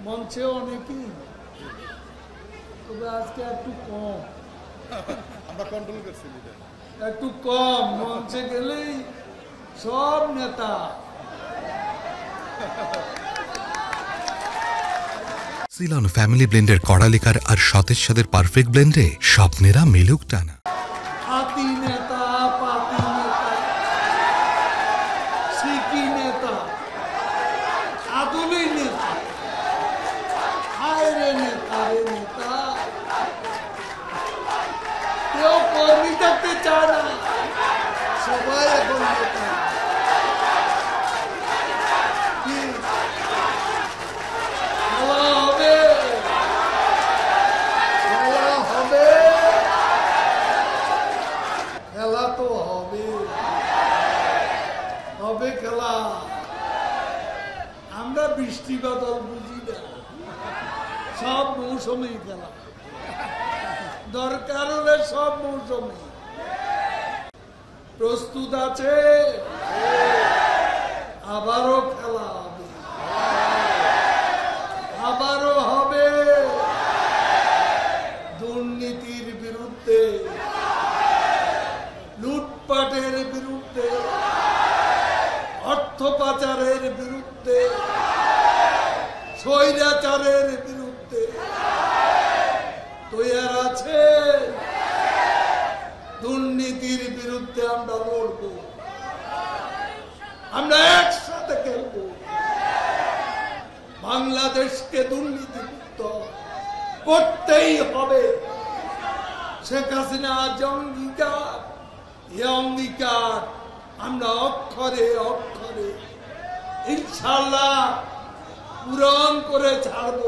মঞ্চে অনেকেই, তবে আজকে একটু কম, আমরা কন্ট্রোল করছি, একটু কম। মঞ্চে গেলেই সব নেতা। সিলন ফ্যামিলি ব্লেন্ডের কড়ালিকার আর সতেজ স্বাদের পারফেক্ট ব্লেন্ডে স্বপ্নেরা মেলুক টানা। হাতি নেতা, পাতি নেতা, সিকি নেতা, আদুলি নেতা, হায়রে নেতা, রে নেতা। কেউ কর্মী থাকতে চায় না, সবাই এখন নেতা। কি খেলা হবে, খেলা হবে, খেলা তো হবে, হবে খেলা। আমরা বৃষ্টি বাদল বুঝি না, সব মৌসুমেই খেলা দরকার হলে সব মৌসুমে। প্রস্তুত আছে, আবারও খেলা হবে, আবারও হবে। দুর্নীতির বিরুদ্ধে, লুটপাটের বিরুদ্ধে, অর্থ পাচারের বিরুদ্ধে, স্বৈরাচারের বিরুদ্ধে তৈরি আছে। দুর্নীতির বিরুদ্ধে আমরা লড়ব, আমরা একসাথে খেলব। বাংলাদেশকে দুর্নীতিমুক্ত করতেই হবে। শেখ হাসিনা যে অঙ্গীকার, এ অঙ্গীকার আমরা অক্ষরে অক্ষরে ইনশাআল্লাহ পূরণ করে ছাড়ব।